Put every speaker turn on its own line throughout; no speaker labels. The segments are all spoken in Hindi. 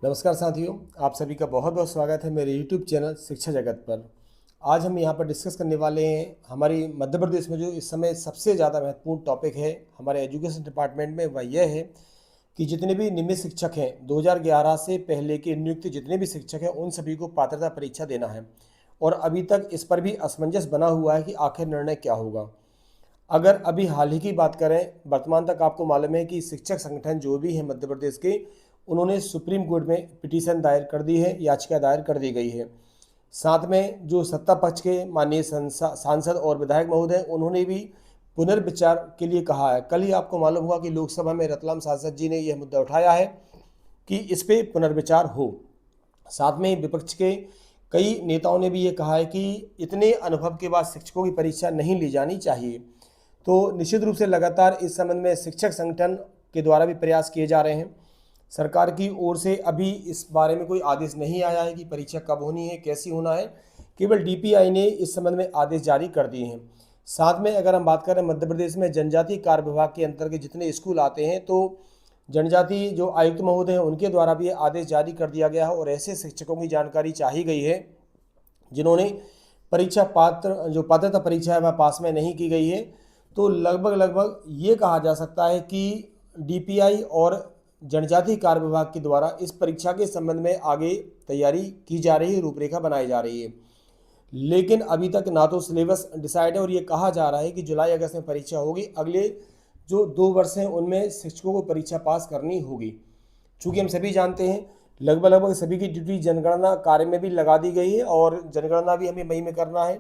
नमस्कार साथियों, आप सभी का बहुत बहुत स्वागत है मेरे YouTube चैनल शिक्षा जगत पर। आज हम यहाँ पर डिस्कस करने वाले हैं हमारी मध्य प्रदेश में जो इस समय सबसे ज़्यादा महत्वपूर्ण टॉपिक है हमारे एजुकेशन डिपार्टमेंट में, वह यह है कि जितने भी नियमित शिक्षक हैं 2011 से पहले के नियुक्त जितने भी शिक्षक हैं उन सभी को पात्रता परीक्षा देना है। और अभी तक इस पर भी असमंजस बना हुआ है कि आखिर निर्णय क्या होगा। अगर अभी हाल ही की बात करें, वर्तमान तक आपको मालूम है कि शिक्षक संगठन जो भी हैं मध्य प्रदेश के, उन्होंने सुप्रीम कोर्ट में पिटीशन दायर कर दी है, याचिका दायर कर दी गई है। साथ में जो सत्ता पक्ष के माननीय सांसद और विधायक महोदय, उन्होंने भी पुनर्विचार के लिए कहा है। कल ही आपको मालूम हुआ कि लोकसभा में रतलाम सांसद जी ने यह मुद्दा उठाया है कि इस पे पुनर्विचार हो। साथ में विपक्ष के कई नेताओं ने भी ये कहा है कि इतने अनुभव के बाद शिक्षकों की परीक्षा नहीं ली जानी चाहिए। तो निश्चित रूप से लगातार इस संबंध में शिक्षक संगठन के द्वारा भी प्रयास किए जा रहे हैं। सरकार की ओर से अभी इस बारे में कोई आदेश नहीं आया है कि परीक्षा कब होनी है, कैसी होना है। केवल डीपीआई ने इस संबंध में आदेश जारी कर दिए हैं। साथ में अगर हम बात करें मध्य प्रदेश में जनजातीय कार्य विभाग के अंतर्गत जितने स्कूल आते हैं, तो जनजातीय जो आयुक्त महोदय हैं उनके द्वारा भी आदेश जारी कर दिया गया है और ऐसे शिक्षकों की जानकारी चाही गई है जिन्होंने पात्रता परीक्षा है वह पास में नहीं की गई है। तो लगभग ये कहा जा सकता है कि डीपीआई और जनजातीय कार्य विभाग के द्वारा इस परीक्षा के संबंध में आगे तैयारी की जा रही है, रूपरेखा बनाई जा रही है। लेकिन अभी तक ना तो सिलेबस डिसाइड है और ये कहा जा रहा है कि जुलाई अगस्त में परीक्षा होगी। अगले जो 2 वर्ष हैं उनमें शिक्षकों को परीक्षा पास करनी होगी। चूँकि हम सभी जानते हैं लगभग सभी की ड्यूटी जनगणना कार्य में भी लगा दी गई है और जनगणना भी हमें मई में करना है।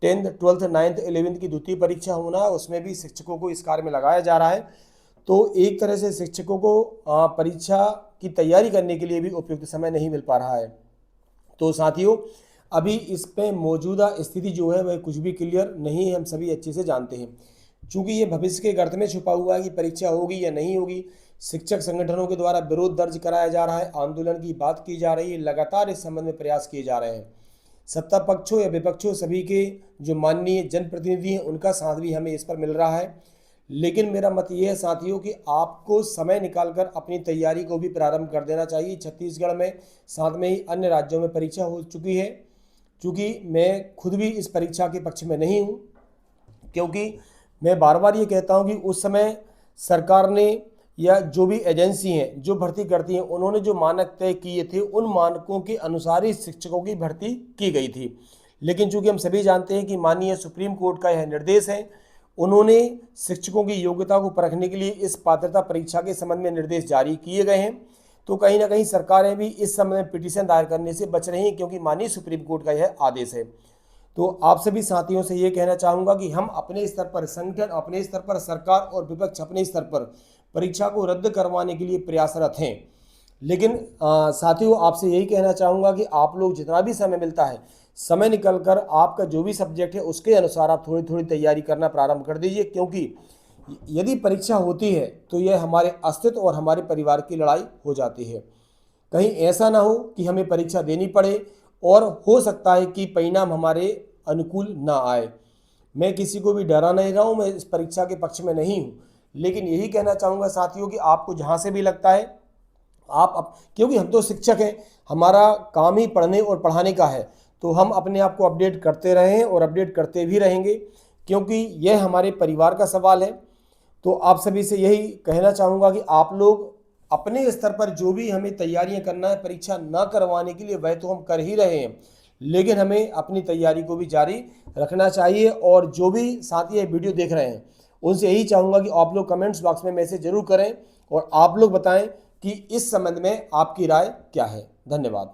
10th, 12th, 9th, 11th की द्वितीय परीक्षा होना है, उसमें भी शिक्षकों को इस कार्य में लगाया जा रहा है। तो एक तरह से शिक्षकों को परीक्षा की तैयारी करने के लिए भी उपयुक्त समय नहीं मिल पा रहा है। तो साथियों, अभी इस पे मौजूदा स्थिति जो है वह कुछ भी क्लियर नहीं है, हम सभी अच्छे से जानते हैं। चूँकि ये भविष्य के गर्त में छुपा हुआ है कि परीक्षा होगी या नहीं होगी। शिक्षक संगठनों के द्वारा विरोध दर्ज कराया जा रहा है, आंदोलन की बात की जा रही है, लगातार इस संबंध में प्रयास किए जा रहे हैं। सत्ता पक्ष हो या विपक्ष हो, सभी के जो माननीय जनप्रतिनिधि हैं उनका साथ भी हमें इस पर मिल रहा है। लेकिन मेरा मत ये है साथियों कि आपको समय निकालकर अपनी तैयारी को भी प्रारंभ कर देना चाहिए। छत्तीसगढ़ में साथ में ही अन्य राज्यों में परीक्षा हो चुकी है। चूँकि मैं खुद भी इस परीक्षा के पक्ष में नहीं हूँ, क्योंकि मैं बार बार ये कहता हूँ कि उस समय सरकार ने या जो भी एजेंसी हैं जो भर्ती करती हैं, उन्होंने जो मानक तय किए थे उन मानकों के अनुसार ही शिक्षकों की भर्ती की गई थी। लेकिन चूँकि हम सभी जानते हैं कि माननीय सुप्रीम कोर्ट का यह निर्देश है, उन्होंने शिक्षकों की योग्यता को परखने के लिए इस पात्रता परीक्षा के संबंध में निर्देश जारी किए गए हैं। तो कहीं ना कहीं सरकारें भी इस संबंध में पिटीशन दायर करने से बच रही हैं, क्योंकि माननीय सुप्रीम कोर्ट का यह आदेश है। तो आप सभी साथियों से ये कहना चाहूँगा कि हम अपने स्तर पर, संगठन अपने स्तर पर, सरकार और विपक्ष अपने स्तर पर परीक्षा को रद्द करवाने के लिए प्रयासरत हैं। लेकिन साथियों, आपसे यही कहना चाहूँगा कि आप लोग जितना भी समय मिलता है, समय निकलकर आपका जो भी सब्जेक्ट है उसके अनुसार आप थोड़ी थोड़ी तैयारी करना प्रारंभ कर दीजिए। क्योंकि यदि परीक्षा होती है तो यह हमारे अस्तित्व और हमारे परिवार की लड़ाई हो जाती है। कहीं ऐसा ना हो कि हमें परीक्षा देनी पड़े और हो सकता है कि परिणाम हमारे अनुकूल ना आए। मैं किसी को भी डरा नहीं रहा हूँ, मैं इस परीक्षा के पक्ष में नहीं हूँ। लेकिन यही कहना चाहूँगा साथियों कि आपको जहाँ से भी लगता है क्योंकि हम तो शिक्षक हैं, हमारा काम ही पढ़ने और पढ़ाने का है, तो हम अपने आप को अपडेट करते रहे हैं और अपडेट करते भी रहेंगे, क्योंकि यह हमारे परिवार का सवाल है। तो आप सभी से यही कहना चाहूँगा कि आप लोग अपने स्तर पर जो भी हमें तैयारियां करना है परीक्षा ना करवाने के लिए, वह तो हम कर ही रहे हैं, लेकिन हमें अपनी तैयारी को भी जारी रखना चाहिए। और जो भी साथी ये वीडियो देख रहे हैं उनसे यही चाहूँगा कि आप लोग कमेंट्स बॉक्स में मैसेज जरूर करें और आप लोग बताएं कि इस संबंध में आपकी राय क्या है। धन्यवाद।